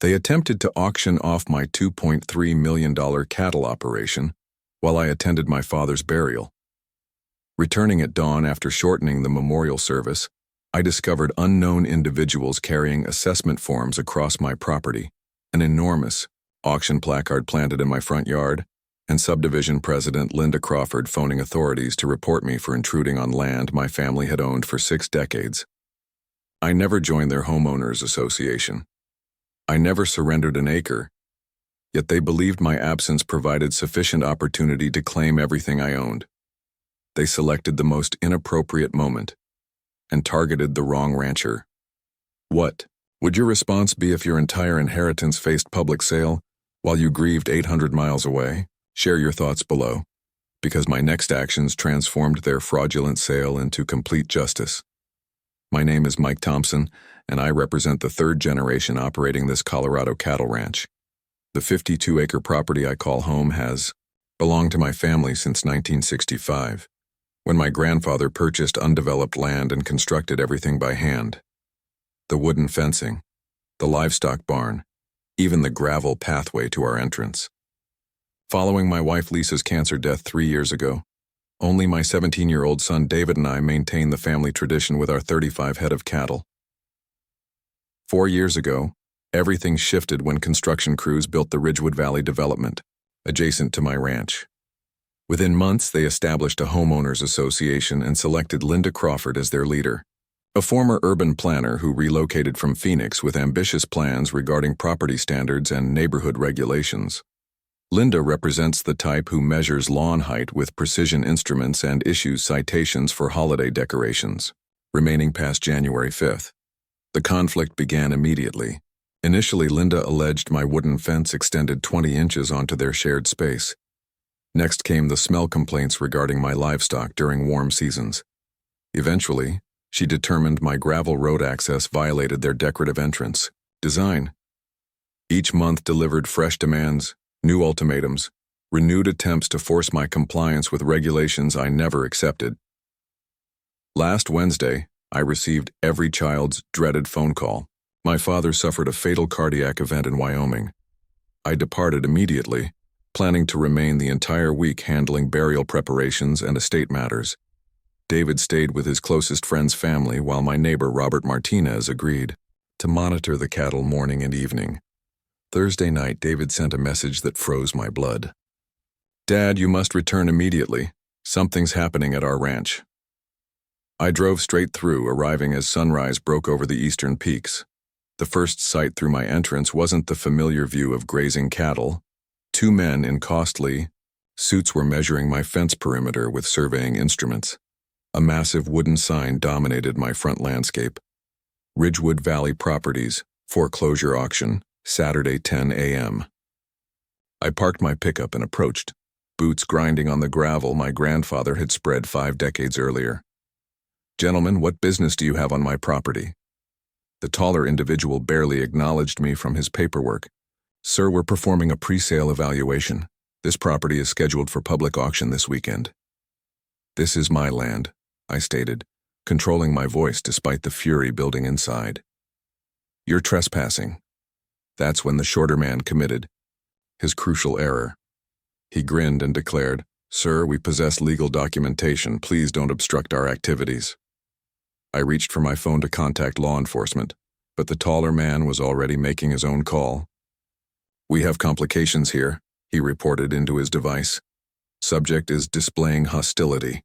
They attempted to auction off my $2.3 million cattle operation while I attended my father's burial. Returning at dawn after shortening the memorial service, I discovered unknown individuals carrying assessment forms across my property, an enormous auction placard planted in my front yard, and subdivision president Linda Crawford phoning authorities to report me for intruding on land my family had owned for 6 decades. I never joined their homeowners association. I never surrendered an acre, yet they believed my absence provided sufficient opportunity to claim everything I owned. They selected the most inappropriate moment and targeted the wrong rancher. What would your response be if your entire inheritance faced public sale while you grieved 800 miles away? Share your thoughts below, because my next actions transformed their fraudulent sale into complete justice. My name is Mike Thompson, and I represent the 3rd generation operating this Colorado cattle ranch. The 52-acre property I call home has belonged to my family since 1965, when my grandfather purchased undeveloped land and constructed everything by hand. The wooden fencing, the livestock barn, even the gravel pathway to our entrance. Following my wife Lisa's cancer death 3 years ago, only my 17-year-old son David and I maintain the family tradition with our 35 head of cattle. 4 years ago, everything shifted when construction crews built the Ridgewood Valley development, adjacent to my ranch. Within months, they established a homeowners association and selected Linda Crawford as their leader, a former urban planner who relocated from Phoenix with ambitious plans regarding property standards and neighborhood regulations. Linda represents the type who measures lawn height with precision instruments and issues citations for holiday decorations, remaining past January 5th. The conflict began immediately. Initially, Linda alleged my wooden fence extended 20 inches onto their shared space. Next came the smell complaints regarding my livestock during warm seasons. Eventually, she determined my gravel road access violated their decorative entrance design. Each month delivered fresh demands, new ultimatums, renewed attempts to force my compliance with regulations I never accepted. Last Wednesday, I received every child's dreaded phone call. My father suffered a fatal cardiac event in Wyoming. I departed immediately, planning to remain the entire week handling burial preparations and estate matters. David stayed with his closest friend's family while my neighbor Robert Martinez agreed to monitor the cattle morning and evening. Thursday night, David sent a message that froze my blood. "Dad, you must return immediately. Something's happening at our ranch." I drove straight through, arriving as sunrise broke over the eastern peaks. The first sight through my entrance wasn't the familiar view of grazing cattle. 2 men in costly suits were measuring my fence perimeter with surveying instruments. A massive wooden sign dominated my front landscape. Ridgewood Valley Properties, foreclosure auction, Saturday 10 a.m. I parked my pickup and approached, boots grinding on the gravel my grandfather had spread 5 decades earlier. "Gentlemen, what business do you have on my property?" The taller individual barely acknowledged me from his paperwork. "Sir, we're performing a pre-sale evaluation. This property is scheduled for public auction this weekend." "This is my land," I stated, controlling my voice despite the fury building inside. "You're trespassing." That's when the shorter man committed his crucial error. He grinned and declared, "Sir, we possess legal documentation. Please don't obstruct our activities." I reached for my phone to contact law enforcement, but the taller man was already making his own call. "We have complications here," he reported into his device. "Subject is displaying hostility."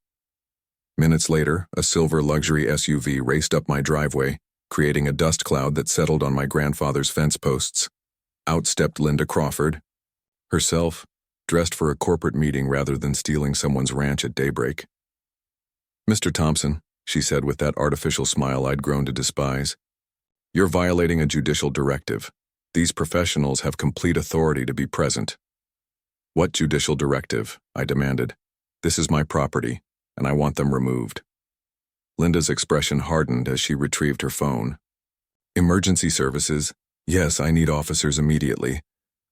Minutes later, a silver luxury SUV raced up my driveway, creating a dust cloud that settled on my grandfather's fence posts. Out stepped Linda Crawford, herself, dressed for a corporate meeting rather than stealing someone's ranch at daybreak. "Mr. Thompson," she said with that artificial smile I'd grown to despise, "you're violating a judicial directive. These professionals have complete authority to be present." "What judicial directive?" I demanded. "This is my property, and I want them removed." Linda's expression hardened as she retrieved her phone. "Emergency services? Yes, I need officers immediately.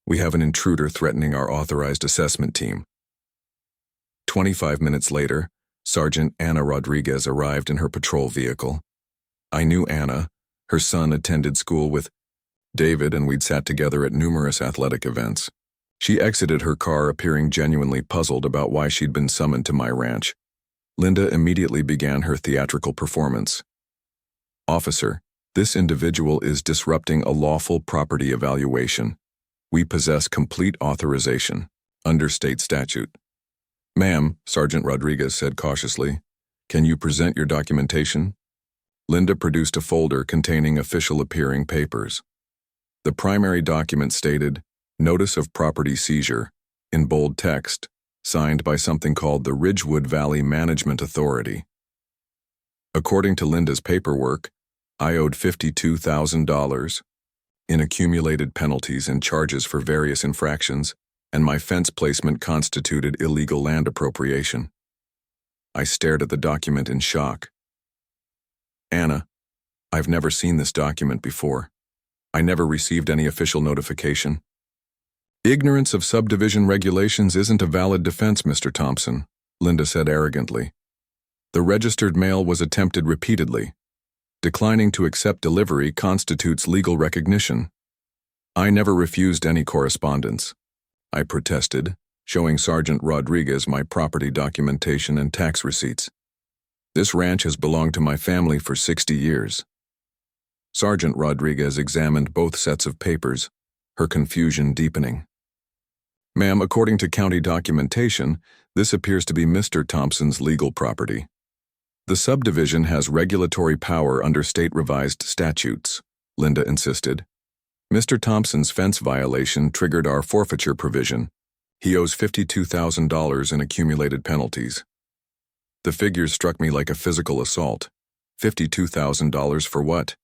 We have an intruder threatening our authorized assessment team." 25 minutes later, Sergeant Anna Rodriguez arrived in her patrol vehicle. I knew Anna. Her son attended school with David and we'd sat together at numerous athletic events. She exited her car appearing genuinely puzzled about why she'd been summoned to my ranch. Linda immediately began her theatrical performance. "Officer, this individual is disrupting a lawful property evaluation. We possess complete authorization, under state statute." "Ma'am," Sergeant Rodriguez said cautiously, "can you present your documentation?" Linda produced a folder containing official appearing papers. The primary document stated, "Notice of Property Seizure," in bold text, signed by something called the Ridgewood Valley Management Authority. According to Linda's paperwork, I owed $52,000 in accumulated penalties and charges for various infractions, and my fence placement constituted illegal land appropriation. I stared at the document in shock. "Anna, I've never seen this document before. I never received any official notification." "Ignorance of subdivision regulations isn't a valid defense, Mr. Thompson," Linda said arrogantly. "The registered mail was attempted repeatedly. Declining to accept delivery constitutes legal recognition. I never refused any correspondence," I protested, showing Sergeant Rodriguez my property documentation and tax receipts. "This ranch has belonged to my family for 60 years. Sergeant Rodriguez examined both sets of papers, her confusion deepening. "Ma'am, according to county documentation, this appears to be Mr. Thompson's legal property. The subdivision has regulatory power under state revised statutes," Linda insisted. "Mr. Thompson's fence violation triggered our forfeiture provision. He owes $52,000 in accumulated penalties." The figures struck me like a physical assault. $52,000 for what?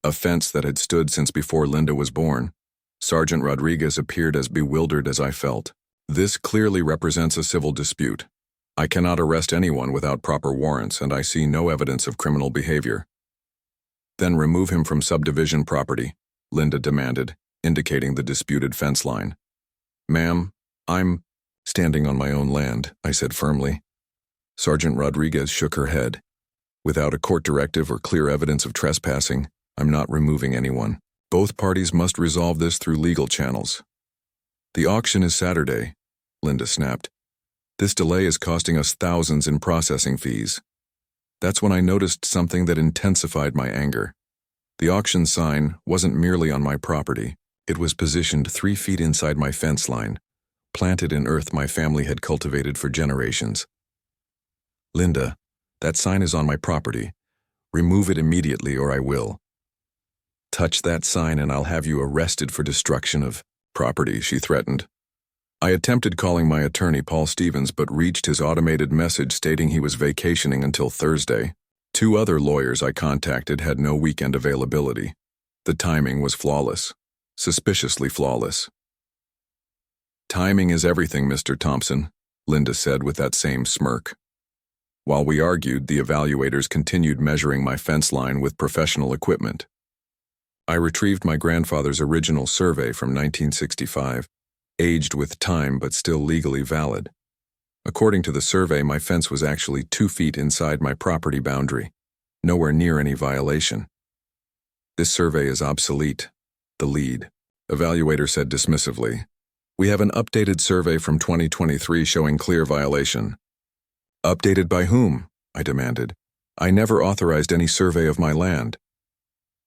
A fence that had stood since before Linda was born. Sergeant Rodriguez appeared as bewildered as I felt. "This clearly represents a civil dispute. I cannot arrest anyone without proper warrants, and I see no evidence of criminal behavior." "Then remove him from subdivision property," Linda demanded, indicating the disputed fence line. "Ma'am, I'm standing on my own land," I said firmly. Sergeant Rodriguez shook her head. "Without a court directive or clear evidence of trespassing, I'm not removing anyone. Both parties must resolve this through legal channels." "The auction is Saturday," Linda snapped. "This delay is costing us thousands in processing fees." That's when I noticed something that intensified my anger. The auction sign wasn't merely on my property. It was positioned 3 feet inside my fence line, planted in earth my family had cultivated for generations. "Linda, that sign is on my property. Remove it immediately or I will." "Touch that sign and I'll have you arrested for destruction of property," she threatened. I attempted calling my attorney, Paul Stevens, but reached his automated message stating he was vacationing until Thursday. 2 other lawyers I contacted had no weekend availability. The timing was flawless, suspiciously flawless. "Timing is everything, Mr. Thompson," Linda said with that same smirk. While we argued, the evaluators continued measuring my fence line with professional equipment. I retrieved my grandfather's original survey from 1965. Aged with time but still legally valid. According to the survey, my fence was actually 2 feet inside my property boundary, nowhere near any violation. "This survey is obsolete," the lead evaluator said dismissively. "We have an updated survey from 2023 showing clear violation." "Updated by whom?" I demanded. "I never authorized any survey of my land."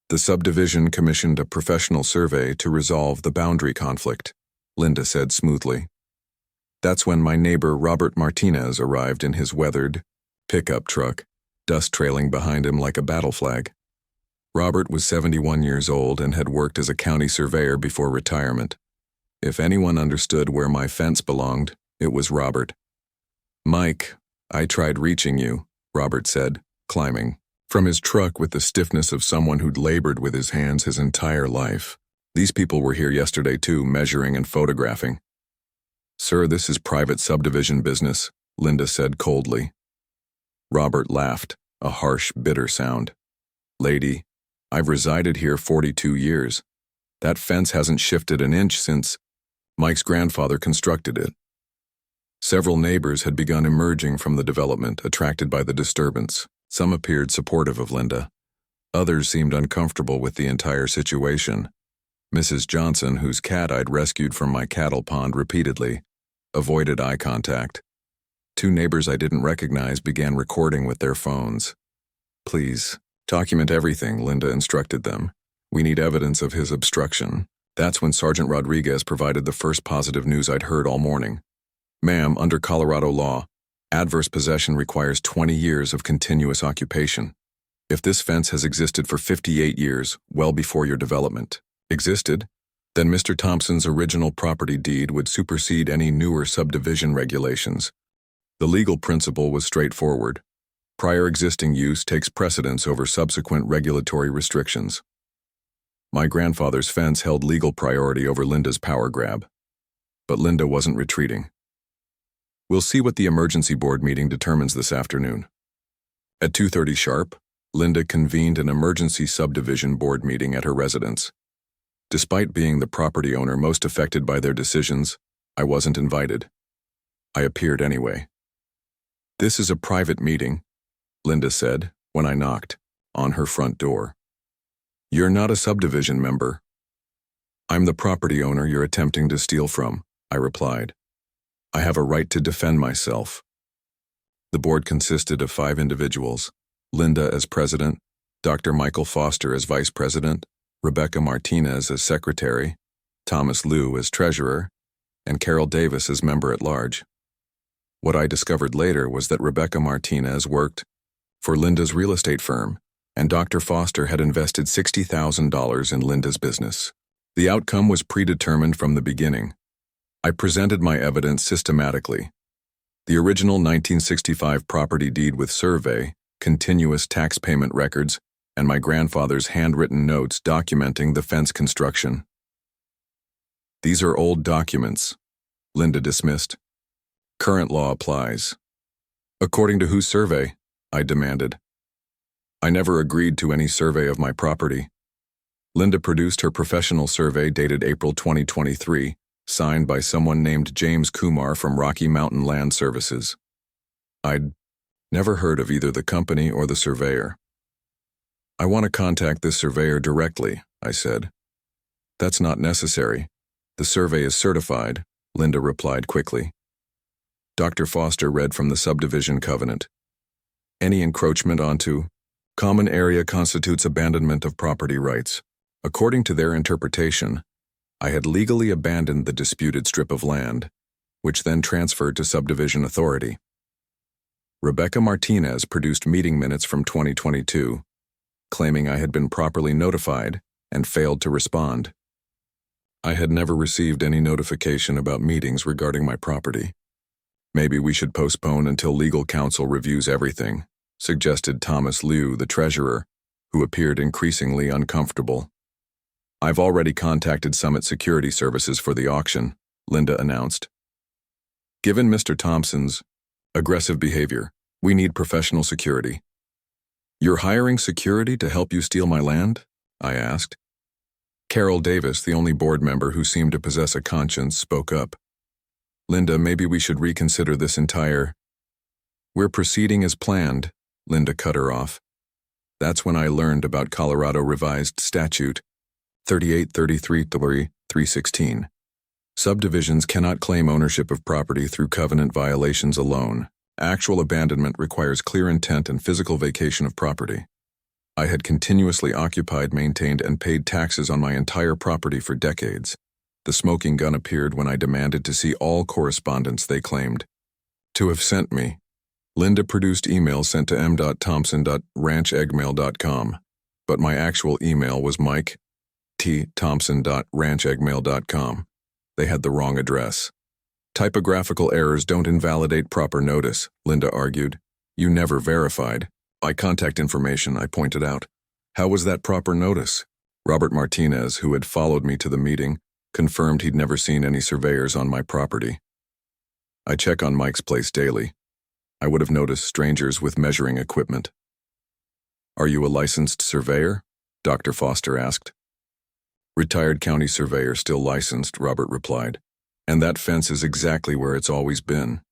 "The subdivision commissioned a professional survey to resolve the boundary conflict," Linda said smoothly. That's when my neighbor Robert Martinez arrived in his weathered pickup truck, dust trailing behind him like a battle flag. Robert was 71 years old and had worked as a county surveyor before retirement. If anyone understood where my fence belonged, it was Robert. "Mike, I tried reaching you," Robert said, climbing from his truck with the stiffness of someone who'd labored with his hands his entire life. "These people were here yesterday too, measuring and photographing." "Sir, this is private subdivision business," Linda said coldly. Robert laughed, a harsh, bitter sound. "Lady, I've resided here 42 years. That fence hasn't shifted an inch since Mike's grandfather constructed it." Several neighbors had begun emerging from the development, attracted by the disturbance. Some appeared supportive of Linda. Others seemed uncomfortable with the entire situation. Mrs. Johnson, whose cat I'd rescued from my cattle pond repeatedly, avoided eye contact. Two neighbors I didn't recognize began recording with their phones. "Please, document everything," Linda instructed them. "We need evidence of his obstruction." That's when Sergeant Rodriguez provided the first positive news I'd heard all morning. "Ma'am, under Colorado law, adverse possession requires 20 years of continuous occupation. If this fence has existed for 58 years, well before your development existed, then Mr. Thompson's original property deed would supersede any newer subdivision regulations. The legal principle was straightforward. Prior existing use takes precedence over subsequent regulatory restrictions. My grandfather's fence held legal priority over Linda's power grab. But Linda wasn't retreating. "We'll see what the emergency board meeting determines this afternoon." At 2:30 sharp, Linda convened an emergency subdivision board meeting at her residence. Despite being the property owner most affected by their decisions, I wasn't invited. I appeared anyway. "This is a private meeting," Linda said when I knocked on her front door. "You're not a subdivision member." "I'm the property owner you're attempting to steal from," I replied. "I have a right to defend myself." The board consisted of 5 individuals: Linda as president, Dr. Michael Foster as vice president, Rebecca Martinez as secretary, Thomas Liu as treasurer, and Carol Davis as member-at-large. What I discovered later was that Rebecca Martinez worked for Linda's real estate firm, and Dr. Foster had invested $60,000 in Linda's business. The outcome was predetermined from the beginning. I presented my evidence systematically. The original 1965 property deed with survey, continuous tax payment records, and my grandfather's handwritten notes documenting the fence construction. "These are old documents," Linda dismissed. "Current law applies." "According to whose survey?" I demanded. "I never agreed to any survey of my property." Linda produced her professional survey dated April 2023, signed by someone named James Kumar from Rocky Mountain Land Services. I'd never heard of either the company or the surveyor. "I want to contact this surveyor directly," I said. "That's not necessary. The survey is certified," Linda replied quickly. Dr. Foster read from the subdivision covenant. "Any encroachment onto common area constitutes abandonment of property rights." According to their interpretation, I had legally abandoned the disputed strip of land, which then transferred to subdivision authority. Rebecca Martinez produced meeting minutes from 2022, claiming I had been properly notified and failed to respond. I had never received any notification about meetings regarding my property. "Maybe we should postpone until legal counsel reviews everything," suggested Thomas Liu, the treasurer, who appeared increasingly uncomfortable. "I've already contacted Summit Security Services for the auction," Linda announced. "Given Mr. Thompson's aggressive behavior, we need professional security." "You're hiring security to help you steal my land?" I asked. Carol Davis, the only board member who seemed to possess a conscience, spoke up. "Linda, maybe we should reconsider this entire—" "We're proceeding as planned," Linda cut her off. That's when I learned about Colorado Revised Statute 3833-316. Subdivisions cannot claim ownership of property through covenant violations alone. Actual abandonment requires clear intent and physical vacation of property. I had continuously occupied, maintained, and paid taxes on my entire property for decades. The smoking gun appeared when I demanded to see all correspondence they claimed to have sent me. Linda produced emails sent to m.thompson.rancheggmail.com, but my actual email was mike.t.thompson.rancheggmail.com. They had the wrong address. "Typographical errors don't invalidate proper notice," Linda argued. "You never verified my contact information," I pointed out. "How was that proper notice?" Robert Martinez, who had followed me to the meeting, confirmed he'd never seen any surveyors on my property. I check on Mike's place daily. I would have noticed strangers with measuring equipment. "Are you a licensed surveyor?" Dr. Foster asked. "Retired county surveyor, still licensed," Robert replied. "And that fence is exactly where it's always been."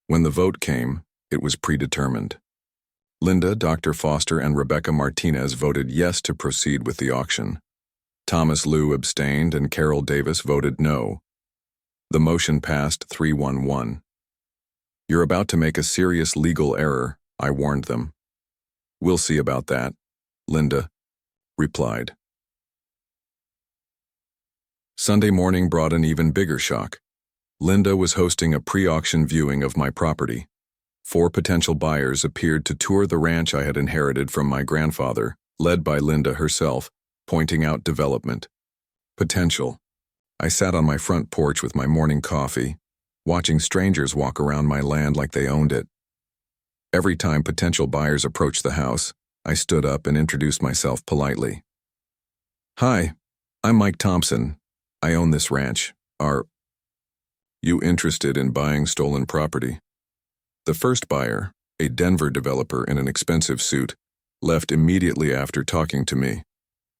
When the vote came, it was predetermined. Linda, Dr. Foster, and Rebecca Martinez voted yes to proceed with the auction. Thomas Liu abstained and Carol Davis voted no. The motion passed 3-1-1. You're about to make a serious legal error, I warned them. We'll see about that, Linda replied. Sunday morning brought an even bigger shock. Linda was hosting a pre-auction viewing of my property. 4 potential buyers appeared to tour the ranch I had inherited from my grandfather, led by Linda herself, pointing out development. Potential. I sat on my front porch with my morning coffee, watching strangers walk around my land like they owned it. Every time potential buyers approached the house, I stood up and introduced myself politely. Hi, I'm Mike Thompson. I own this ranch. Are you interested in buying stolen property? The first buyer, a Denver developer in an expensive suit, left immediately after talking to me.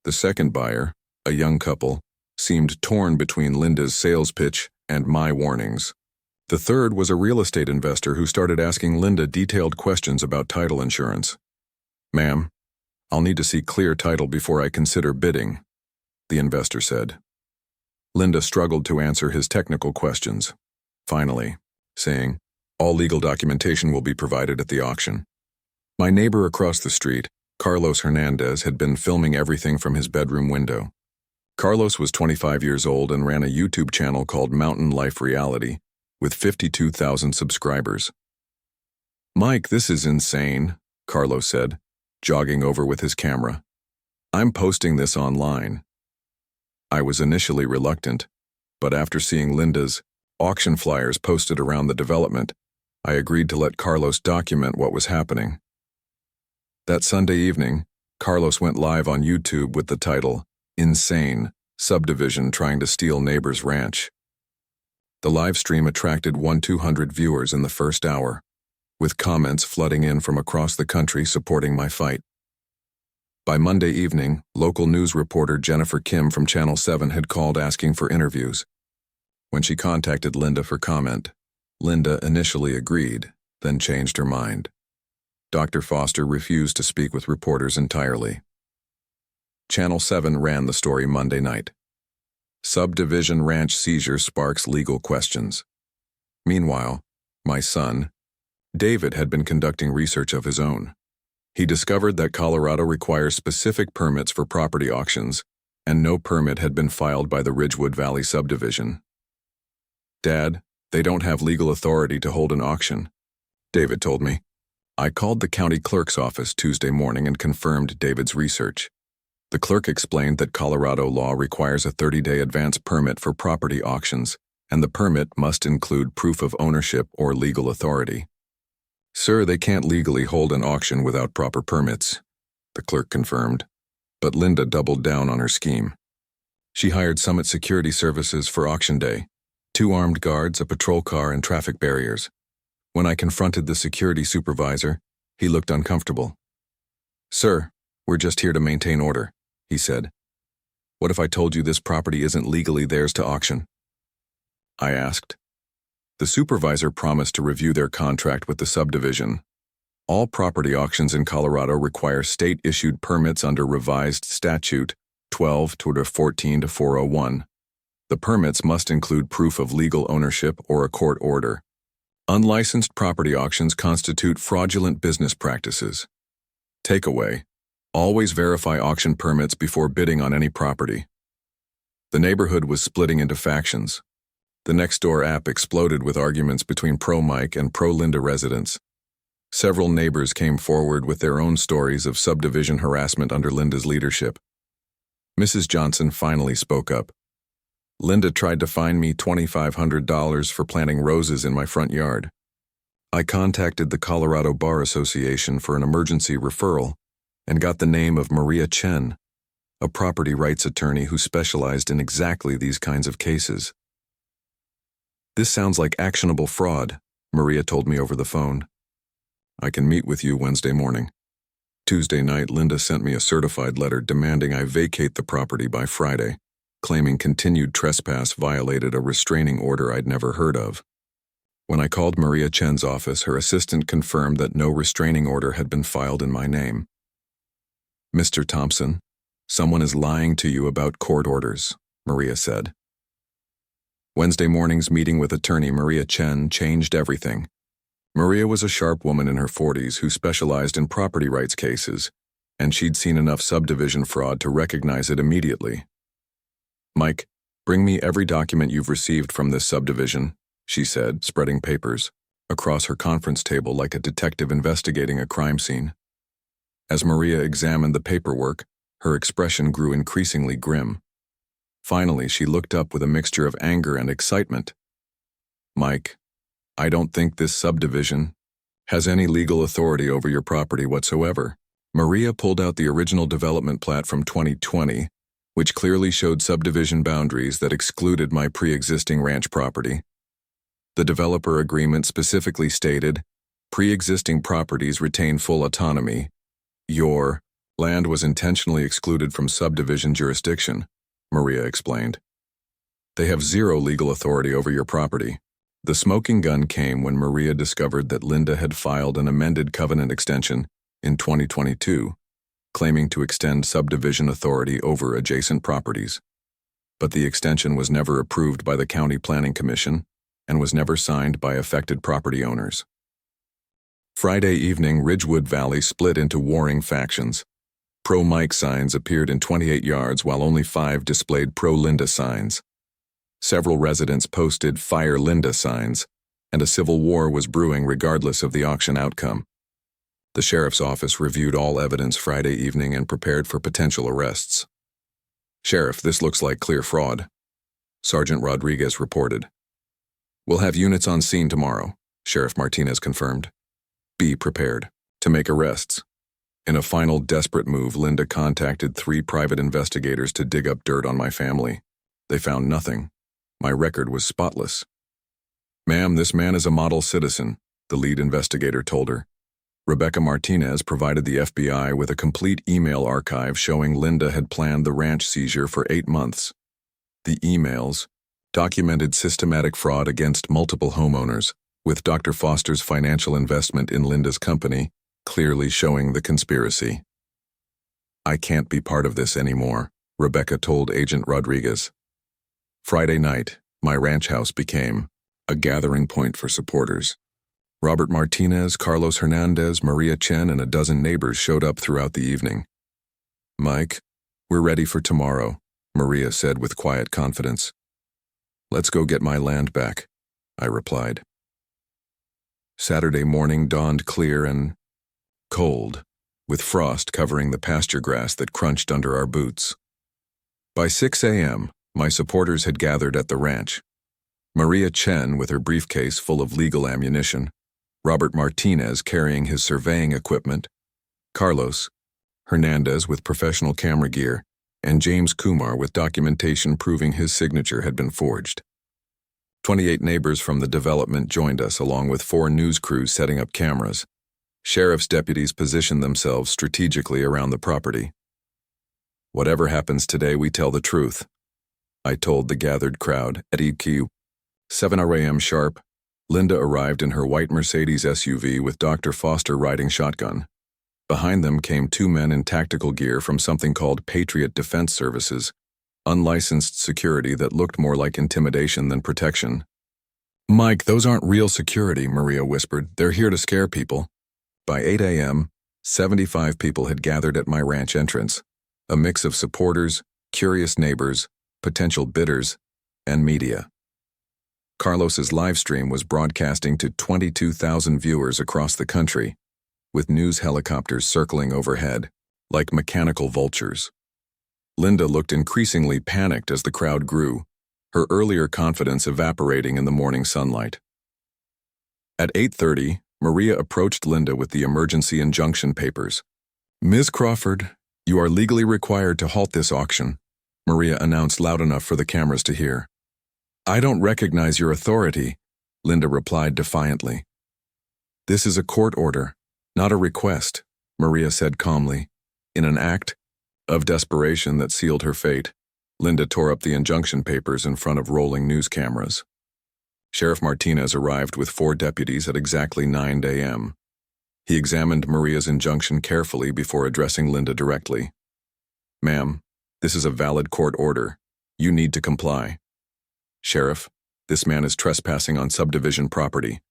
The second buyer, a young couple, seemed torn between Linda's sales pitch and my warnings. The third was a real estate investor who started asking Linda detailed questions about title insurance. Ma'am, I'll need to see clear title before I consider bidding, the investor said. Linda struggled to answer his technical questions, finally saying, all legal documentation will be provided at the auction. My neighbor across the street, Carlos Hernandez, had been filming everything from his bedroom window. Carlos was 25 years old and ran a YouTube channel called Mountain Life Reality, with 52,000 subscribers. Mike, this is insane, Carlos said, jogging over with his camera. I'm posting this online. I was initially reluctant, but after seeing Linda's auction flyers posted around the development, I agreed to let Carlos document what was happening. That Sunday evening, Carlos went live on YouTube with the title, Insane, Subdivision Trying to Steal Neighbor's Ranch. The live stream attracted 1,200 viewers in the first hour, with comments flooding in from across the country supporting my fight. By Monday evening, local news reporter Jennifer Kim from Channel 7 had called asking for interviews. When she contacted Linda for comment, Linda initially agreed, then changed her mind. Dr. Foster refused to speak with reporters entirely. Channel 7 ran the story Monday night. Subdivision ranch seizure sparks legal questions. Meanwhile, my son, David, had been conducting research of his own. He discovered that Colorado requires specific permits for property auctions, and no permit had been filed by the Ridgewood Valley subdivision. Dad, they don't have legal authority to hold an auction, David told me. I called the county clerk's office Tuesday morning and confirmed David's research. The clerk explained that Colorado law requires a 30-day advance permit for property auctions, and the permit must include proof of ownership or legal authority. Sir, they can't legally hold an auction without proper permits, the clerk confirmed, but Linda doubled down on her scheme. She hired Summit Security Services for auction day, 2 armed guards, a patrol car, and traffic barriers. When I confronted the security supervisor, he looked uncomfortable. Sir, we're just here to maintain order, he said. What if I told you this property isn't legally theirs to auction? I asked. The supervisor promised to review their contract with the subdivision. All property auctions in Colorado require state-issued permits under revised statute 12-14-401. The permits must include proof of legal ownership or a court order. Unlicensed property auctions constitute fraudulent business practices. Takeaway: always verify auction permits before bidding on any property. The neighborhood was splitting into factions. The Nextdoor app exploded with arguments between pro-Mike and pro-Linda residents. Several neighbors came forward with their own stories of subdivision harassment under Linda's leadership. Mrs. Johnson finally spoke up. Linda tried to fine me $2,500 for planting roses in my front yard. I contacted the Colorado Bar Association for an emergency referral and got the name of Maria Chen, a property rights attorney who specialized in exactly these kinds of cases. This sounds like actionable fraud, Maria told me over the phone. I can meet with you Wednesday morning. Tuesday night, Linda sent me a certified letter demanding I vacate the property by Friday, claiming continued trespass violated a restraining order I'd never heard of. When I called Maria Chen's office, her assistant confirmed that no restraining order had been filed in my name. Mr. Thompson, Someone is lying to you about court orders, Maria said. Wednesday morning's meeting with attorney Maria Chen changed everything. Maria was a sharp woman in her 40s who specialized in property rights cases, and she'd seen enough subdivision fraud to recognize it immediately. Mike, bring me every document you've received from this subdivision, she said, spreading papers across her conference table like a detective investigating a crime scene. As Maria examined the paperwork, her expression grew increasingly grim. Finally, she looked up with a mixture of anger and excitement. Mike, I don't think this subdivision has any legal authority over your property whatsoever. Maria pulled out the original development plat from 2020, which clearly showed subdivision boundaries that excluded my pre-existing ranch property. The developer agreement specifically stated, pre-existing properties retain full autonomy. Your land was intentionally excluded from subdivision jurisdiction, Maria explained. They have zero legal authority over your property. The smoking gun came when Maria discovered that Linda had filed an amended covenant extension in 2022, claiming to extend subdivision authority over adjacent properties. But the extension was never approved by the County Planning Commission and was never signed by affected property owners. Friday evening, Ridgewood Valley split into warring factions. Pro-Mike signs appeared in 28 yards while only 5 displayed pro-Linda signs. Several residents posted Fire Linda signs, and a civil war was brewing regardless of the auction outcome. The sheriff's office reviewed all evidence Friday evening and prepared for potential arrests. Sheriff, this looks like clear fraud, Sergeant Rodriguez reported. We'll have units on scene tomorrow, Sheriff Martinez confirmed. Be prepared to make arrests. In a final desperate move, Linda contacted 3 private investigators to dig up dirt on my family. They found nothing. My record was spotless. Ma'am, this man is a model citizen, the lead investigator told her. Rebecca Martinez provided the FBI with a complete email archive showing Linda had planned the ranch seizure for 8 months. The emails documented systematic fraud against multiple homeowners, with Dr. Foster's financial investment in Linda's company clearly showing the conspiracy. I can't be part of this anymore, Rebecca told Agent Rodriguez. Friday night, my ranch house became a gathering point for supporters. Robert Martinez, Carlos Hernandez, Maria Chen, and a dozen neighbors showed up throughout the evening. Mike, we're ready for tomorrow, Maria said with quiet confidence. Let's go get my land back, I replied. Saturday morning dawned clear and cold, with frost covering the pasture grass that crunched under our boots. By 6 a.m., my supporters had gathered at the ranch. Maria Chen with her briefcase full of legal ammunition, Robert Martinez carrying his surveying equipment, Carlos Hernandez with professional camera gear, and James Kumar with documentation proving his signature had been forged. 28 neighbors from the development joined us, along with 4 news crews setting up cameras. Sheriff's deputies positioned themselves strategically around the property. Whatever happens today, we tell the truth, I told the gathered crowd at EQ. 7 a.m. sharp, Linda arrived in her white Mercedes SUV with Dr. Foster riding shotgun. Behind them came 2 men in tactical gear from something called Patriot Defense Services, unlicensed security that looked more like intimidation than protection. Mike, those aren't real security, Maria whispered. They're here to scare people. By 8 a.m., 75 people had gathered at my ranch entrance, a mix of supporters, curious neighbors, potential bidders, and media. Carlos's live stream was broadcasting to 22,000 viewers across the country, with news helicopters circling overhead, like mechanical vultures. Linda looked increasingly panicked as the crowd grew, her earlier confidence evaporating in the morning sunlight. At 8:30, Maria approached Linda with the emergency injunction papers. Ms. Crawford, you are legally required to halt this auction, Maria announced loud enough for the cameras to hear. I don't recognize your authority, Linda replied defiantly. This is a court order, not a request, Maria said calmly. In an act of desperation that sealed her fate, Linda tore up the injunction papers in front of rolling news cameras. Sheriff Martinez arrived with 4 deputies at exactly 9 a.m. He examined Maria's injunction carefully before addressing Linda directly. Ma'am, this is a valid court order. You need to comply. Sheriff, this man is trespassing on subdivision property,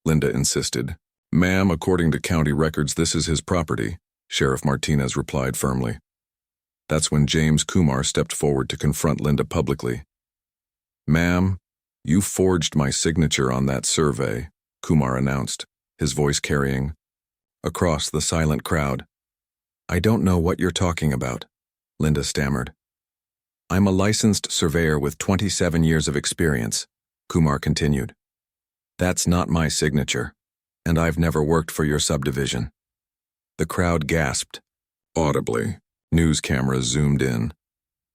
Linda insisted. Ma'am, according to county records, this is his property, Sheriff Martinez replied firmly. That's when James Kumar stepped forward to confront Linda publicly. Ma'am, you forged my signature on that survey, Kumar announced, his voice carrying across the silent crowd. I don't know what you're talking about, Linda stammered. I'm a licensed surveyor with 27 years of experience, Kumar continued. That's not my signature, and I've never worked for your subdivision. The crowd gasped audibly. News cameras zoomed in,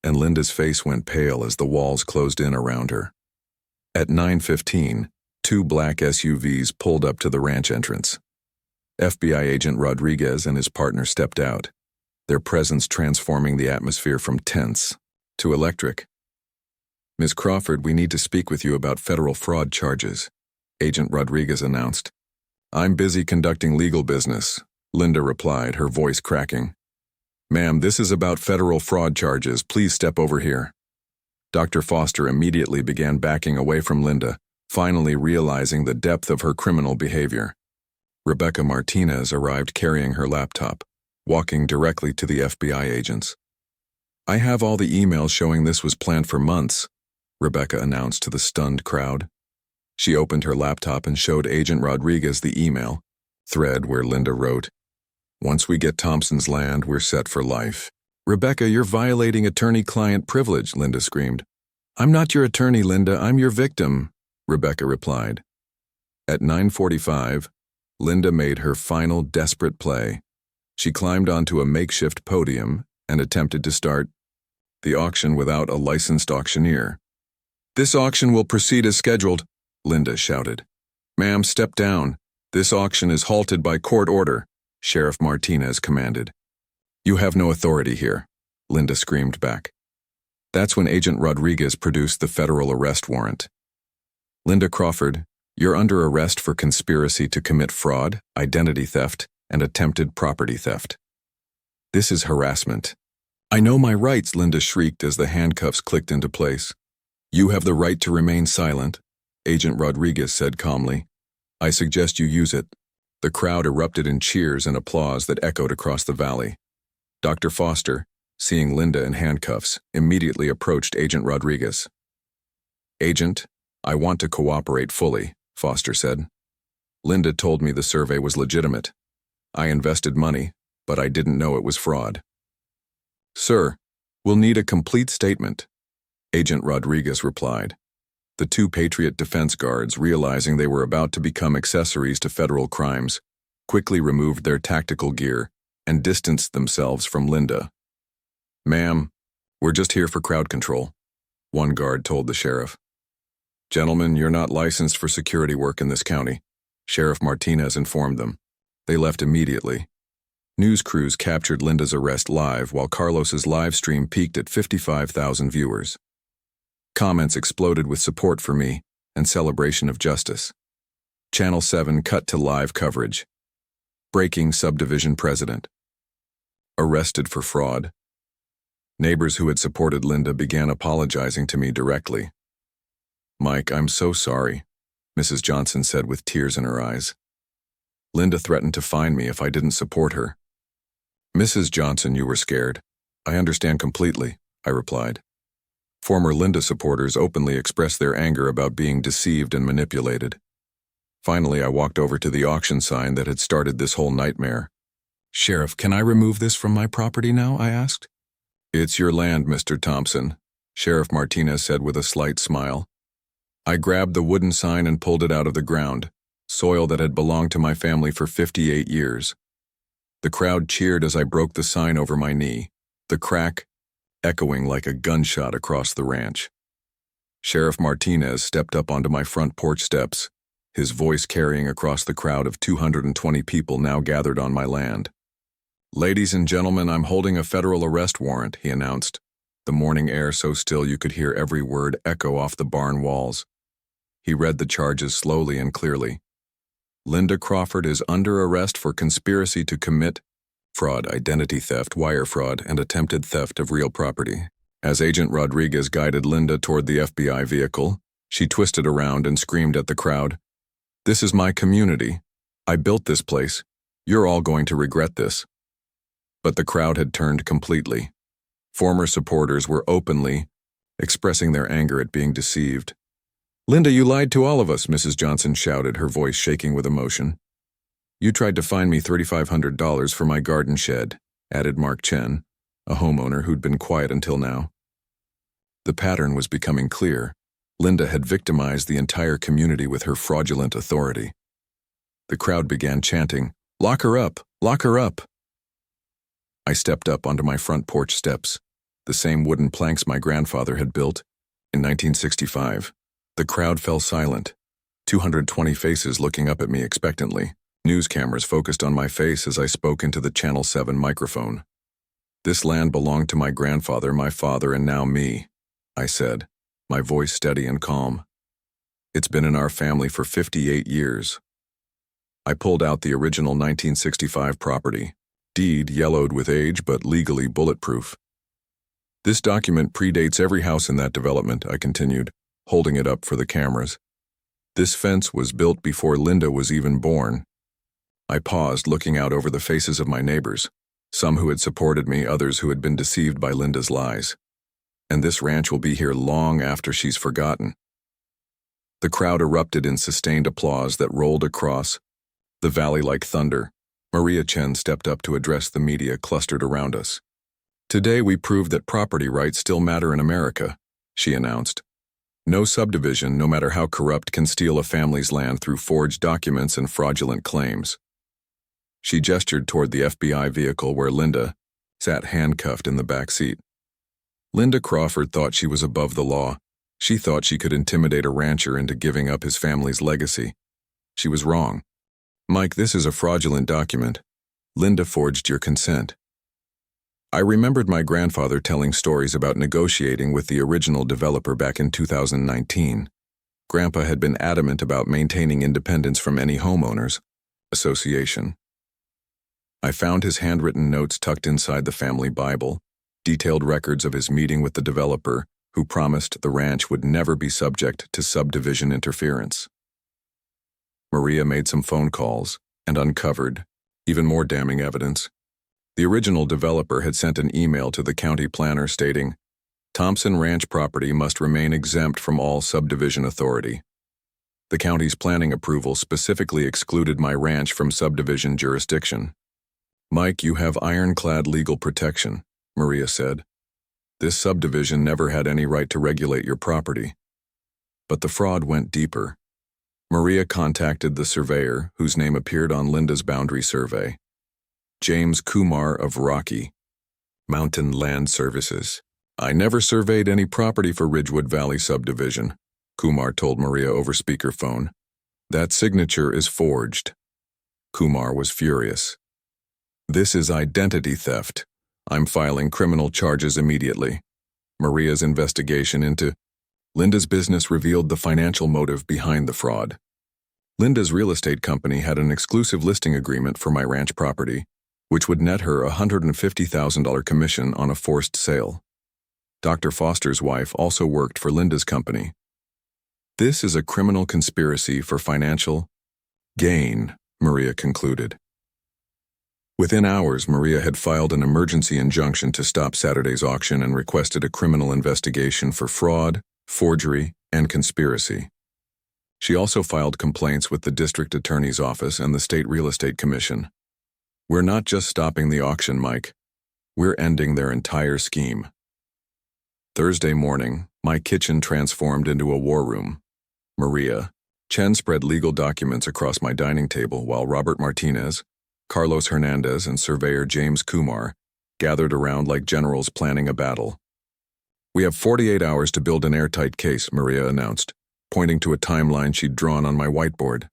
and Linda's face went pale as the walls closed in around her. At 9:15, two black SUVs pulled up to the ranch entrance. FBI agent Rodriguez and his partner stepped out, their presence transforming the atmosphere from tense to electric. Ms. Crawford, we need to speak with you about federal fraud charges, Agent Rodriguez announced. I'm busy conducting legal business, Linda replied, her voice cracking. Ma'am, this is about federal fraud charges. Please step over here. Dr. Foster immediately began backing away from Linda, finally realizing the depth of her criminal behavior. Rebecca Martinez arrived carrying her laptop, walking directly to the FBI agents. I have all the emails showing this was planned for months, Rebecca announced to the stunned crowd. She opened her laptop and showed Agent Rodriguez the email thread where Linda wrote, Once we get Thompson's land, we're set for life. Rebecca, you're violating attorney-client privilege, Linda screamed. I'm not your attorney, Linda, I'm your victim, Rebecca replied. At 9:45, Linda made her final desperate play. She climbed onto a makeshift podium and attempted to start the auction without a licensed auctioneer. This auction will proceed as scheduled, Linda shouted. Ma'am, step down. This auction is halted by court order, Sheriff Martinez commanded. You have no authority here, Linda screamed back. That's when Agent Rodriguez produced the federal arrest warrant. Linda Crawford, you're under arrest for conspiracy to commit fraud, identity theft, and attempted property theft. This is harassment. I know my rights, Linda shrieked as the handcuffs clicked into place. You have the right to remain silent, Agent Rodriguez said calmly. I suggest you use it. The crowd erupted in cheers and applause that echoed across the valley. Dr. Foster, seeing Linda in handcuffs, immediately approached Agent Rodriguez. Agent, I want to cooperate fully, Foster said. Linda told me the survey was legitimate. I invested money, but I didn't know it was fraud. Sir, we'll need a complete statement, Agent Rodriguez replied. The two Patriot Defense Guards, realizing they were about to become accessories to federal crimes, quickly removed their tactical gear and distanced themselves from Linda. Ma'am, we're just here for crowd control, one guard told the sheriff. Gentlemen, you're not licensed for security work in this county, Sheriff Martinez informed them. They left immediately. News crews captured Linda's arrest live while Carlos's live stream peaked at 55,000 viewers. Comments exploded with support for me and celebration of justice. Channel 7 cut to live coverage. Breaking subdivision president. Arrested for fraud. Neighbors who had supported Linda began apologizing to me directly. Mike, I'm so sorry, Mrs. Johnson said with tears in her eyes. Linda threatened to fine me if I didn't support her. Mrs. Johnson, you were scared. I understand completely, I replied. Former Linda supporters openly expressed their anger about being deceived and manipulated. Finally, I walked over to the auction sign that had started this whole nightmare. Sheriff, can I remove this from my property now? I asked. It's your land, Mr. Thompson, Sheriff Martinez said with a slight smile. I grabbed the wooden sign and pulled it out of the ground, soil that had belonged to my family for 58 years. The crowd cheered as I broke the sign over my knee, the crack echoing like a gunshot across the ranch. Sheriff Martinez stepped up onto my front porch steps, his voice carrying across the crowd of 220 people now gathered on my land. Ladies and gentlemen, I'm holding a federal arrest warrant, he announced, the morning air so still you could hear every word echo off the barn walls. He read the charges slowly and clearly. Linda Crawford is under arrest for conspiracy to commit fraud, identity theft, wire fraud, and attempted theft of real property. As Agent Rodriguez guided Linda toward the FBI vehicle, she twisted around and screamed at the crowd, "This is my community. I built this place. You're all going to regret this." But the crowd had turned completely. Former supporters were openly expressing their anger at being deceived. "Linda, you lied to all of us," Mrs. Johnson shouted, her voice shaking with emotion. "You tried to fine me $3,500 for my garden shed," added Mark Chen, a homeowner who'd been quiet until now. The pattern was becoming clear. Linda had victimized the entire community with her fraudulent authority. The crowd began chanting, "Lock her up! Lock her up!" I stepped up onto my front porch steps, the same wooden planks my grandfather had built in 1965. The crowd fell silent, 220 faces looking up at me expectantly. News cameras focused on my face as I spoke into the Channel 7 microphone. "This land belonged to my grandfather, my father, and now me," I said, my voice steady and calm. "It's been in our family for 58 years. I pulled out the original 1965 property, deed yellowed with age but legally bulletproof. This document predates every house in that development," I continued, holding it up for the cameras. "This fence was built before Linda was even born." I paused, looking out over the faces of my neighbors, some who had supported me, others who had been deceived by Linda's lies. "And this ranch will be here long after she's forgotten." The crowd erupted in sustained applause that rolled across the valley like thunder. Maria Chen stepped up to address the media clustered around us. "Today we proved that property rights still matter in America," she announced. "No subdivision, no matter how corrupt, can steal a family's land through forged documents and fraudulent claims." She gestured toward the FBI vehicle where Linda sat handcuffed in the back seat. Linda Crawford thought she was above the law. She thought she could intimidate a rancher into giving up his family's legacy. She was wrong. "Mike, this is a fraudulent document. Linda forged your consent." I remembered my grandfather telling stories about negotiating with the original developer back in 2019. Grandpa had been adamant about maintaining independence from any homeowners association. I found his handwritten notes tucked inside the family Bible, detailed records of his meeting with the developer, who promised the ranch would never be subject to subdivision interference. Maria made some phone calls and uncovered even more damning evidence. The original developer had sent an email to the county planner stating, "Thompson Ranch property must remain exempt from all subdivision authority." The county's planning approval specifically excluded my ranch from subdivision jurisdiction. "Mike, you have ironclad legal protection," Maria said. "This subdivision never had any right to regulate your property." But the fraud went deeper. Maria contacted the surveyor, whose name appeared on Linda's boundary survey. James Kumar of Rocky Mountain Land Services. "I never surveyed any property for Ridgewood Valley subdivision," Kumar told Maria over speakerphone. "That signature is forged." Kumar was furious. "This is identity theft. I'm filing criminal charges immediately." Maria's investigation into Linda's business revealed the financial motive behind the fraud. Linda's real estate company had an exclusive listing agreement for my ranch property, which would net her a $150,000 commission on a forced sale. Dr. Foster's wife also worked for Linda's company. "This is a criminal conspiracy for financial gain," Maria concluded. Within hours, Maria had filed an emergency injunction to stop Saturday's auction and requested a criminal investigation for fraud, forgery, and conspiracy. She also filed complaints with the district attorney's office and the state real estate commission. "We're not just stopping the auction, Mike. We're ending their entire scheme." Thursday morning, my kitchen transformed into a war room. Maria Chen spread legal documents across my dining table while Robert Martinez, Carlos Hernandez, and surveyor James Kumar gathered around like generals planning a battle. "We have 48 hours to build an airtight case," Maria announced, pointing to a timeline she'd drawn on my whiteboard.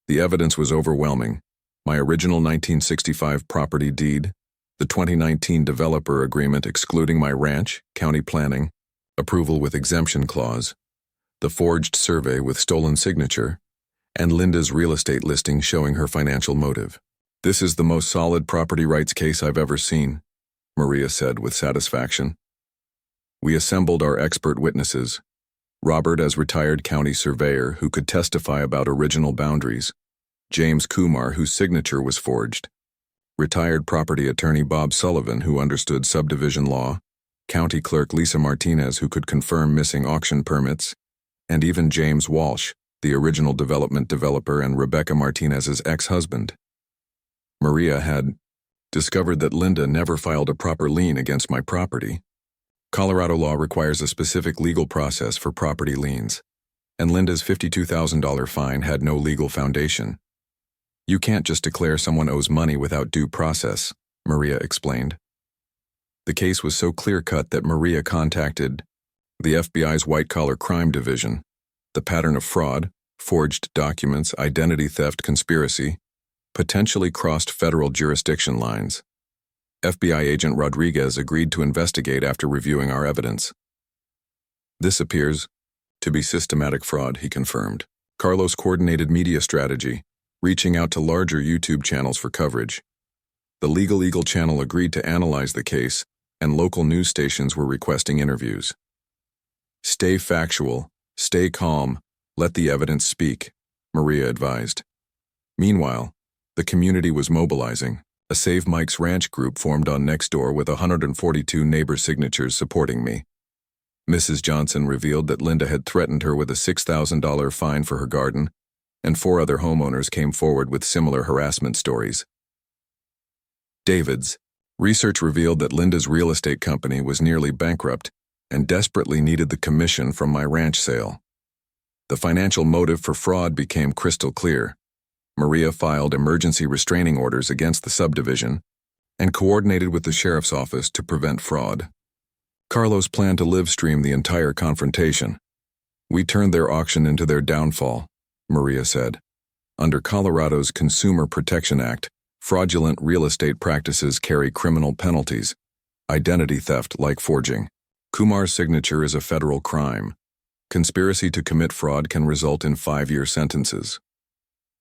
The evidence was overwhelming. My original 1965 property deed, the 2019 developer agreement excluding my ranch, county planning, approval with exemption clause, the forged survey with stolen signature, and Linda's real estate listing showing her financial motive. "This is the most solid property rights case I've ever seen," Maria said with satisfaction. We assembled our expert witnesses, Robert as retired county surveyor who could testify about original boundaries, James Kumar whose signature was forged, retired property attorney Bob Sullivan who understood subdivision law, county clerk Lisa Martinez who could confirm missing auction permits, and even James Walsh, the original development developer and Rebecca Martinez's ex-husband. Maria had discovered that Linda never filed a proper lien against my property. Colorado law requires a specific legal process for property liens, and Linda's $52,000 fine had no legal foundation. "You can't just declare someone owes money without due process," Maria explained. The case was so clear-cut that Maria contacted the FBI's white-collar crime division. The pattern of fraud, forged documents, identity theft, conspiracy, potentially crossed federal jurisdiction lines. FBI agent Rodriguez agreed to investigate after reviewing our evidence. "This appears to be systematic fraud," he confirmed. Carlos coordinated media strategy, reaching out to larger YouTube channels for coverage. The Legal Eagle channel agreed to analyze the case, and local news stations were requesting interviews. "Stay factual, stay calm, let the evidence speak," Maria advised. Meanwhile, the community was mobilizing. A Save Mike's Ranch group formed on Nextdoor with 142 neighbor signatures supporting me. Mrs. Johnson revealed that Linda had threatened her with a $6,000 fine for her garden, and 4 other homeowners came forward with similar harassment stories. David's research revealed that Linda's real estate company was nearly bankrupt and desperately needed the commission from my ranch sale. The financial motive for fraud became crystal clear. Maria filed emergency restraining orders against the subdivision and coordinated with the sheriff's office to prevent fraud. Carlos planned to live stream the entire confrontation. "We turned their auction into their downfall," Maria said. Under Colorado's Consumer Protection Act, fraudulent real estate practices carry criminal penalties, identity theft like forging. Kumar's signature is a federal crime. Conspiracy to commit fraud can result in 5-year sentences.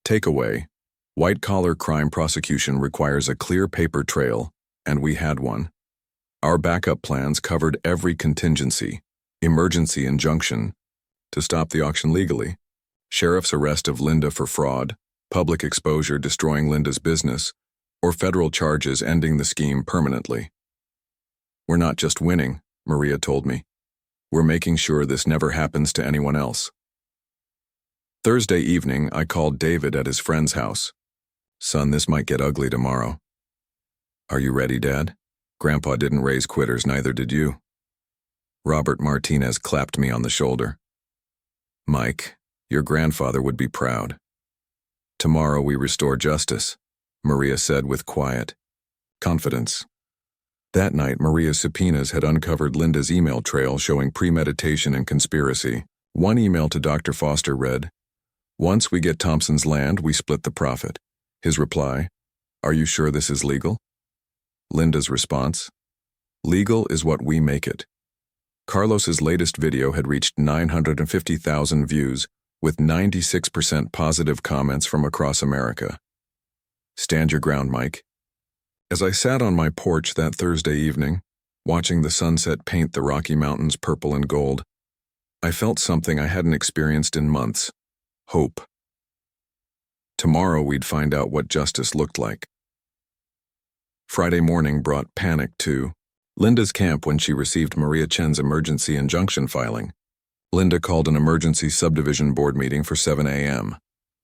Takeaway: white-collar crime prosecution requires a clear paper trail, and we had one. Our backup plans covered every contingency: emergency injunction to stop the auction legally, sheriff's arrest of Linda for fraud, public exposure destroying Linda's business, or federal charges ending the scheme permanently. "We're not just winning," Maria told me. "We're making sure this never happens to anyone else." Thursday evening, I called David at his friend's house. "Son, this might get ugly tomorrow." "Are you ready, Dad? Grandpa didn't raise quitters, neither did you." Robert Martinez clapped me on the shoulder. "Mike, your grandfather would be proud." "Tomorrow we restore justice," Maria said with quiet confidence. That night, Maria's subpoenas had uncovered Linda's email trail showing premeditation and conspiracy. One email to Dr. Foster read, "Once we get Thompson's land, we split the profit." His reply, "Are you sure this is legal?" Linda's response, "Legal is what we make it." Carlos's latest video had reached 950,000 views, with 96% positive comments from across America. Stand your ground, Mike. As I sat on my porch that Thursday evening, watching the sunset paint the Rocky Mountains purple and gold, I felt something I hadn't experienced in months: hope. Tomorrow we'd find out what justice looked like. Friday morning brought panic to Linda's camp when she received Maria Chen's emergency injunction filing. Linda called an emergency subdivision board meeting for 7 a.m.,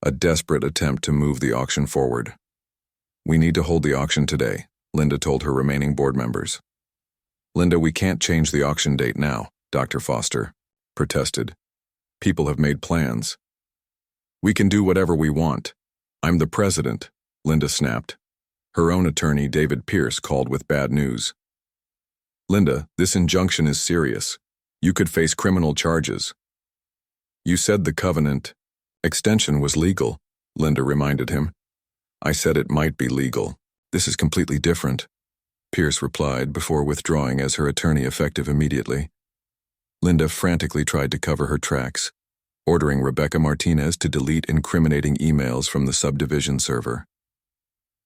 a desperate attempt to move the auction forward. "We need to hold the auction today," Linda told her remaining board members. "Linda, we can't change the auction date now," Dr. Foster protested. "People have made plans." "We can do whatever we want. I'm the president," Linda snapped. Her own attorney, David Pierce, called with bad news. "Linda, this injunction is serious. You could face criminal charges." "You said the covenant extension was legal," Linda reminded him. "I said it might be legal. This is completely different," Pierce replied before withdrawing as her attorney effective immediately. Linda frantically tried to cover her tracks, ordering Rebecca Martinez to delete incriminating emails from the subdivision server.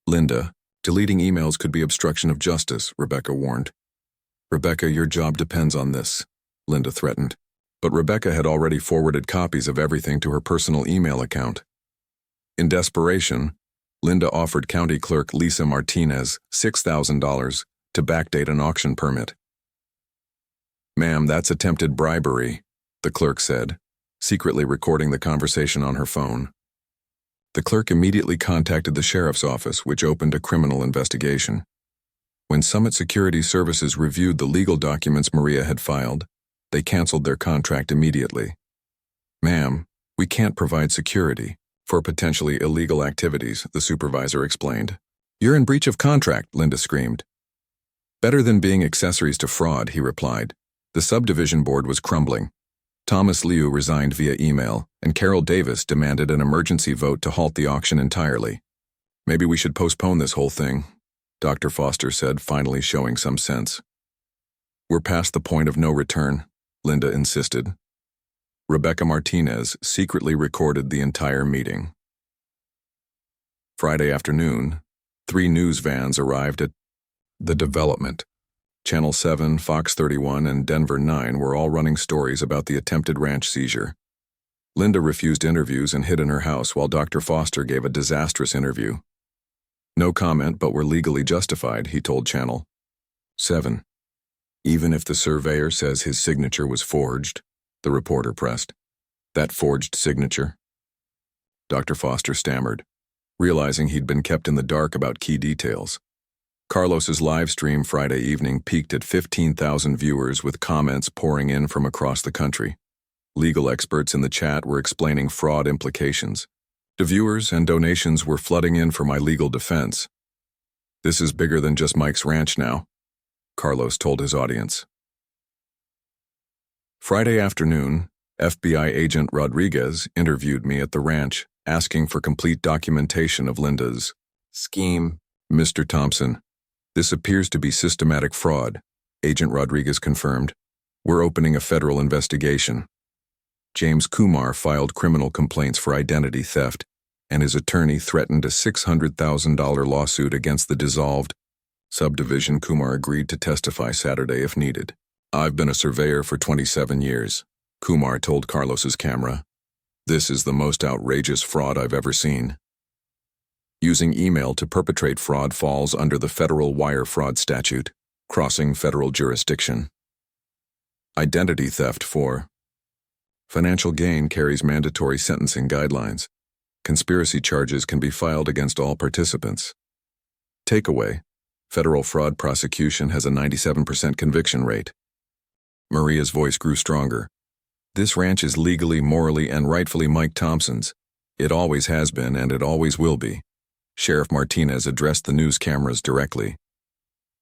Linda, deleting emails could be obstruction of justice, Rebecca warned. Rebecca, your job depends on this, Linda threatened. But Rebecca had already forwarded copies of everything to her personal email account. In desperation, Linda offered County Clerk Lisa Martinez $6,000 to backdate an auction permit. Ma'am, that's attempted bribery, the clerk said, secretly recording the conversation on her phone. The clerk immediately contacted the sheriff's office, which opened a criminal investigation. When Summit Security Services reviewed the legal documents Maria had filed, they canceled their contract immediately. Ma'am, we can't provide security for potentially illegal activities, the supervisor explained. You're in breach of contract, Linda screamed. Better than being accessories to fraud, he replied. The subdivision board was crumbling. Thomas Liu resigned via email, and Carol Davis demanded an emergency vote to halt the auction entirely. Maybe we should postpone this whole thing, Dr. Foster said, finally showing some sense. We're past the point of no return, Linda insisted. Rebecca Martinez secretly recorded the entire meeting. Friday afternoon, 3 news vans arrived at the development. Channel 7, Fox 31, and Denver 9 were all running stories about the attempted ranch seizure. Linda refused interviews and hid in her house while Dr. Foster gave a disastrous interview. No comment, but we're legally justified, he told Channel 7. Even if the surveyor says his signature was forged, the reporter pressed. That forged signature? Dr. Foster stammered, realizing he'd been kept in the dark about key details. Carlos's live stream Friday evening peaked at 15,000 viewers with comments pouring in from across the country. Legal experts in the chat were explaining fraud implications. The viewers and donations were flooding in for my legal defense. This is bigger than just Mike's ranch now, Carlos told his audience. Friday afternoon, FBI agent Rodriguez interviewed me at the ranch, asking for complete documentation of Linda's scheme. Mr. Thompson, this appears to be systematic fraud, Agent Rodriguez confirmed. We're opening a federal investigation. James Kumar filed criminal complaints for identity theft, and his attorney threatened a $600,000 lawsuit against the dissolved subdivision. Kumar agreed to testify Saturday if needed. I've been a surveyor for 27 years, Kumar told Carlos's camera. This is the most outrageous fraud I've ever seen. Using email to perpetrate fraud falls under the federal wire fraud statute, crossing federal jurisdiction. Identity theft for financial gain carries mandatory sentencing guidelines. Conspiracy charges can be filed against all participants. Takeaway: federal fraud prosecution has a 97% conviction rate. Maria's voice grew stronger. This ranch is legally, morally, and rightfully Mike Thompson's. It always has been, and it always will be. Sheriff Martinez addressed the news cameras directly.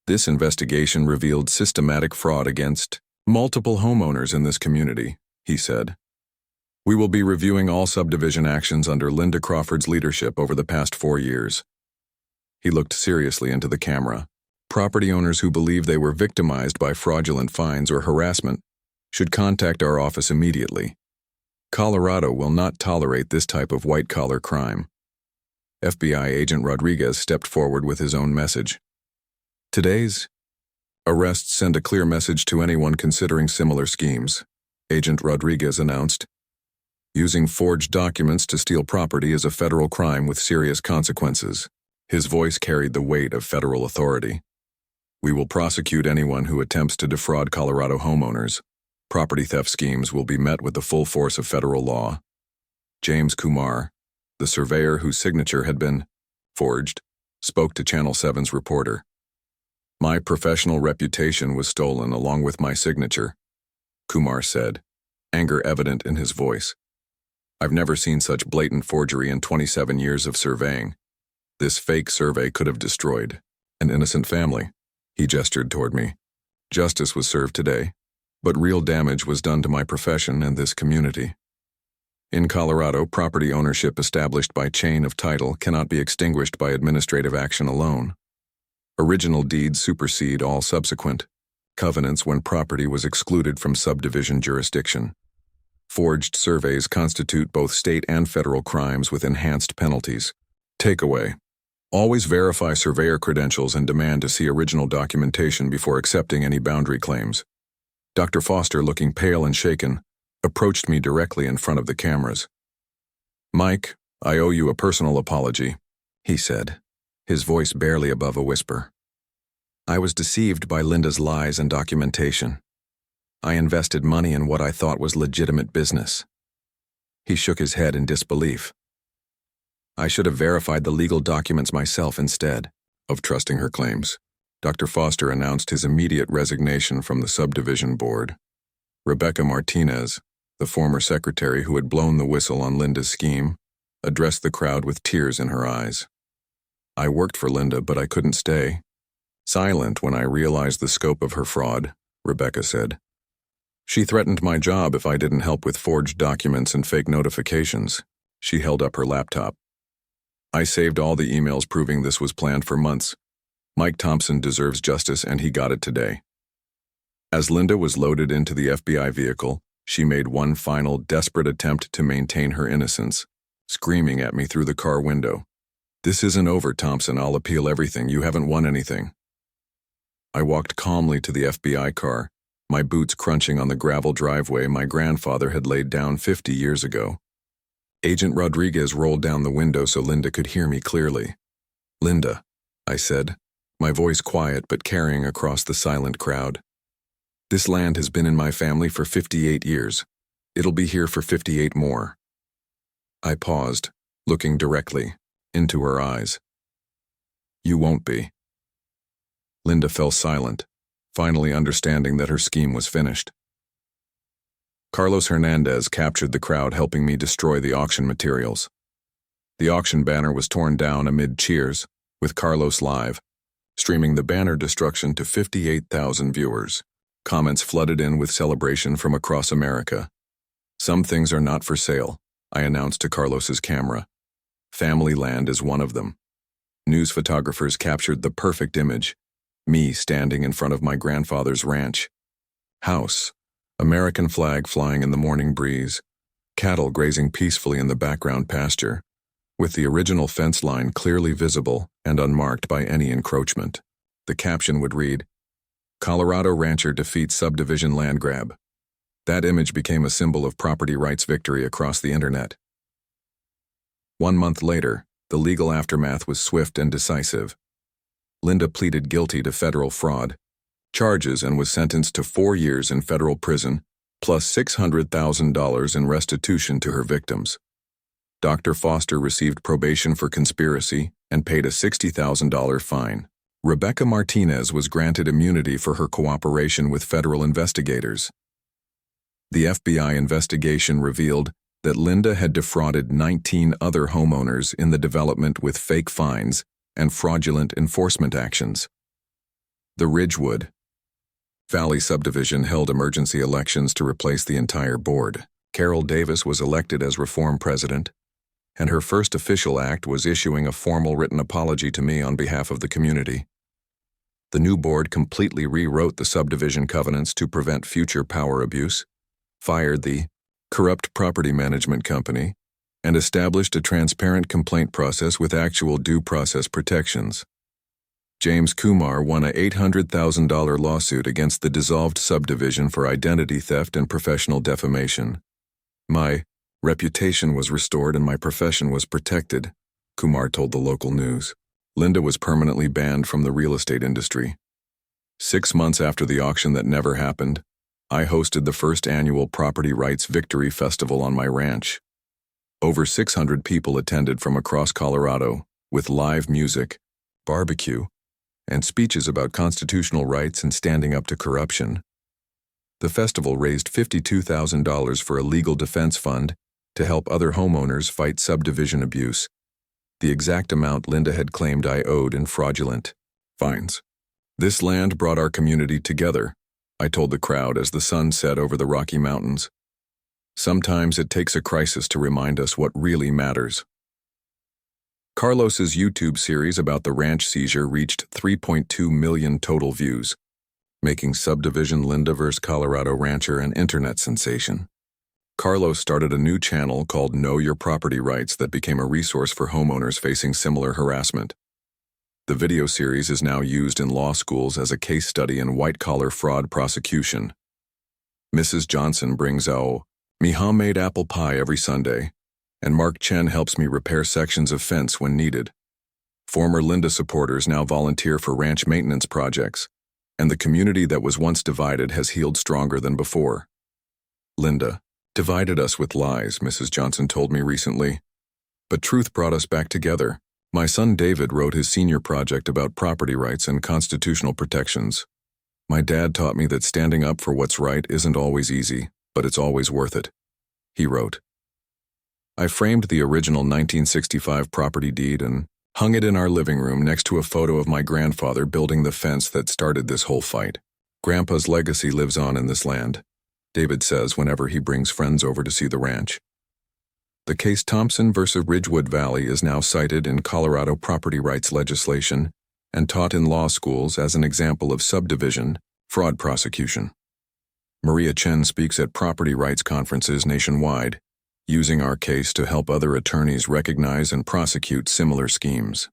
This investigation revealed systematic fraud against multiple homeowners in this community, he said. We will be reviewing all subdivision actions under Linda Crawford's leadership over the past 4 years. He looked seriously into the camera. Property owners who believe they were victimized by fraudulent fines or harassment should contact our office immediately. Colorado will not tolerate this type of white-collar crime. FBI agent Rodriguez stepped forward with his own message. Today's arrests send a clear message to anyone considering similar schemes, Agent Rodriguez announced. Using forged documents to steal property is a federal crime with serious consequences. His voice carried the weight of federal authority. We will prosecute anyone who attempts to defraud Colorado homeowners. Property theft schemes will be met with the full force of federal law. James Kumar, the surveyor whose signature had been forged, spoke to Channel 7's reporter. My professional reputation was stolen along with my signature, Kumar said, anger evident in his voice. I've never seen such blatant forgery in 27 years of surveying. This fake survey could have destroyed an innocent family. He gestured toward me. Justice was served today, but real damage was done to my profession and this community. In Colorado, property ownership established by chain of title cannot be extinguished by administrative action alone. Original deeds supersede all subsequent covenants when property was excluded from subdivision jurisdiction. Forged surveys constitute both state and federal crimes with enhanced penalties. Takeaway: Always verify surveyor credentials and demand to see original documentation before accepting any boundary claims. Dr. Foster, looking pale and shaken, approached me directly in front of the cameras. "Mike, I owe you a personal apology," he said, his voice barely above a whisper. "I was deceived by Linda's lies and documentation. I invested money in what I thought was legitimate business." He shook his head in disbelief. "I should have verified the legal documents myself instead of trusting her claims." Dr. Foster announced his immediate resignation from the subdivision board. Rebecca Martinez, the former secretary who had blown the whistle on Linda's scheme, addressed the crowd with tears in her eyes. "I worked for Linda, but I couldn't stay. Silent when I realized the scope of her fraud," Rebecca said. "She threatened my job if I didn't help with forged documents and fake notifications." She held up her laptop. "I saved all the emails proving this was planned for months. Mike Thompson deserves justice, and he got it today." As Linda was loaded into the FBI vehicle, she made one final, desperate attempt to maintain her innocence, screaming at me through the car window. "This isn't over, Thompson. I'll appeal everything. You haven't won anything." I walked calmly to the FBI car, my boots crunching on the gravel driveway my grandfather had laid down 50 years ago. Agent Rodriguez rolled down the window so Linda could hear me clearly. "Linda," I said, my voice quiet but carrying across the silent crowd. "This land has been in my family for 58 years. It'll be here for 58 more." I paused, looking directly into her eyes. "You won't be." Linda fell silent, finally understanding that her scheme was finished. Carlos Hernandez captured the crowd, helping me destroy the auction materials. The auction banner was torn down amid cheers, with Carlos live, streaming the banner destruction to 58,000 viewers. Comments flooded in with celebration from across America. "Some things are not for sale," I announced to Carlos's camera. "Family land is one of them." News photographers captured the perfect image, me standing in front of my grandfather's ranch. House, American flag flying in the morning breeze, cattle grazing peacefully in the background pasture, with the original fence line clearly visible and unmarked by any encroachment. The caption would read, "Colorado rancher defeats subdivision land grab." That image became a symbol of property rights victory across the internet. 1 month later, the legal aftermath was swift and decisive. Linda pleaded guilty to federal fraud charges and was sentenced to 4 years in federal prison, plus $600,000 in restitution to her victims. Dr. Foster received probation for conspiracy and paid a $60,000 fine. Rebecca Martinez was granted immunity for her cooperation with federal investigators. The FBI investigation revealed that Linda had defrauded 19 other homeowners in the development with fake fines and fraudulent enforcement actions. The Ridgewood Valley subdivision held emergency elections to replace the entire board. Carol Davis was elected as reform president, and her first official act was issuing a formal written apology to me on behalf of the community. The new board completely rewrote the subdivision covenants to prevent future power abuse, fired the corrupt property management company, and established a transparent complaint process with actual due process protections. James Kumar won a $800,000 lawsuit against the dissolved subdivision for identity theft and professional defamation. "My reputation was restored and my profession was protected," Kumar told the local news. Linda was permanently banned from the real estate industry. 6 months after the auction that never happened, I hosted the first annual Property Rights Victory Festival on my ranch. Over 600 people attended from across Colorado, with live music, barbecue, and speeches about constitutional rights and standing up to corruption. The festival raised $52,000 for a legal defense fund to help other homeowners fight subdivision abuse, the exact amount Linda had claimed I owed in fraudulent fines. "This land brought our community together," I told the crowd as the sun set over the Rocky Mountains. "Sometimes it takes a crisis to remind us what really matters." Carlos's YouTube series about the ranch seizure reached 3.2 million total views, making Subdivision Linda vs. Colorado Rancher an internet sensation. Carlos started a new channel called Know Your Property Rights that became a resource for homeowners facing similar harassment. The video series is now used in law schools as a case study in white-collar fraud prosecution. Mrs. Johnson brings me homemade apple pie every Sunday, and Mark Chen helps me repair sections of fence when needed. Former Linda supporters now volunteer for ranch maintenance projects, and the community that was once divided has healed stronger than before. Linda divided us with lies, Mrs. Johnson told me recently. But truth brought us back together. My son David wrote his senior project about property rights and constitutional protections. My dad taught me that standing up for what's right isn't always easy, but it's always worth it. He wrote, I framed the original 1965 property deed and hung it in our living room next to a photo of my grandfather building the fence that started this whole fight. Grandpa's legacy lives on in this land, David says whenever he brings friends over to see the ranch. The case Thompson versus Ridgewood Valley is now cited in Colorado property rights legislation and taught in law schools as an example of subdivision fraud prosecution. Maria Chen speaks at property rights conferences nationwide, using our case to help other attorneys recognize and prosecute similar schemes.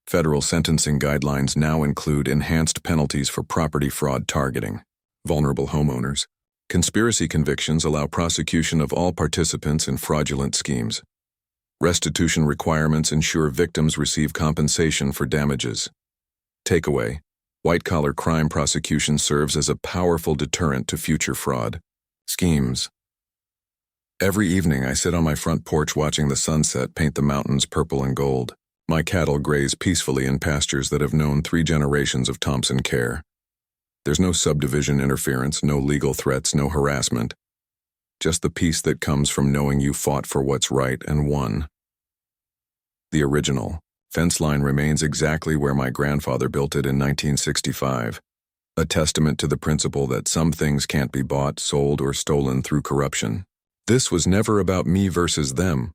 Federal sentencing guidelines now include enhanced penalties for property fraud targeting vulnerable homeowners. Conspiracy convictions allow prosecution of all participants in fraudulent schemes. Restitution requirements ensure victims receive compensation for damages. Takeaway: white-collar crime prosecution serves as a powerful deterrent to future fraud schemes. Every evening I sit on my front porch watching the sunset paint the mountains purple and gold. My cattle graze peacefully in pastures that have known 3 generations of Thompson care. There's no subdivision interference, no legal threats, no harassment. Just the peace that comes from knowing you fought for what's right and won. The original fence line remains exactly where my grandfather built it in 1965, a testament to the principle that some things can't be bought, sold, or stolen through corruption. This was never about me versus them,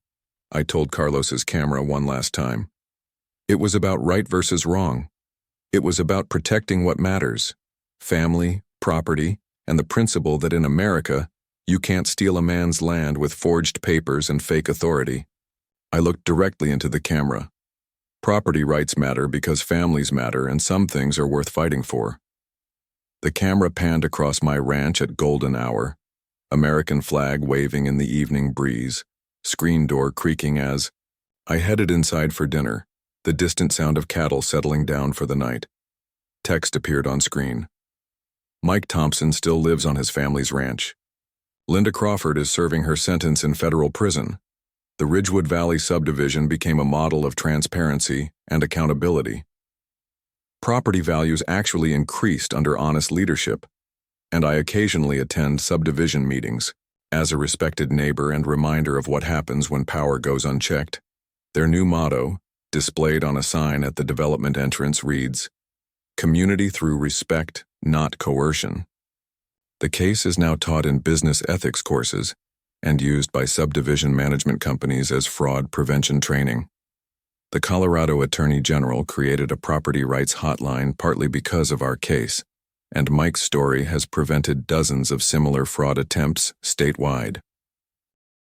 I told Carlos's camera one last time. It was about right versus wrong. It was about protecting what matters: family, property, and the principle that in America, you can't steal a man's land with forged papers and fake authority. I looked directly into the camera. Property rights matter because families matter, and some things are worth fighting for. The camera panned across my ranch at golden hour, American flag waving in the evening breeze, screen door creaking as I headed inside for dinner, the distant sound of cattle settling down for the night. Text appeared on screen. Mike Thompson still lives on his family's ranch. Linda Crawford is serving her sentence in federal prison. The Ridgewood Valley subdivision became a model of transparency and accountability. Property values actually increased under honest leadership, and I occasionally attend subdivision meetings as a respected neighbor and reminder of what happens when power goes unchecked. Their new motto, displayed on a sign at the development entrance, reads, "Community through respect, not coercion." The case is now taught in business ethics courses and used by subdivision management companies as fraud prevention training. The Colorado Attorney General created a property rights hotline partly because of our case, and Mike's story has prevented dozens of similar fraud attempts statewide.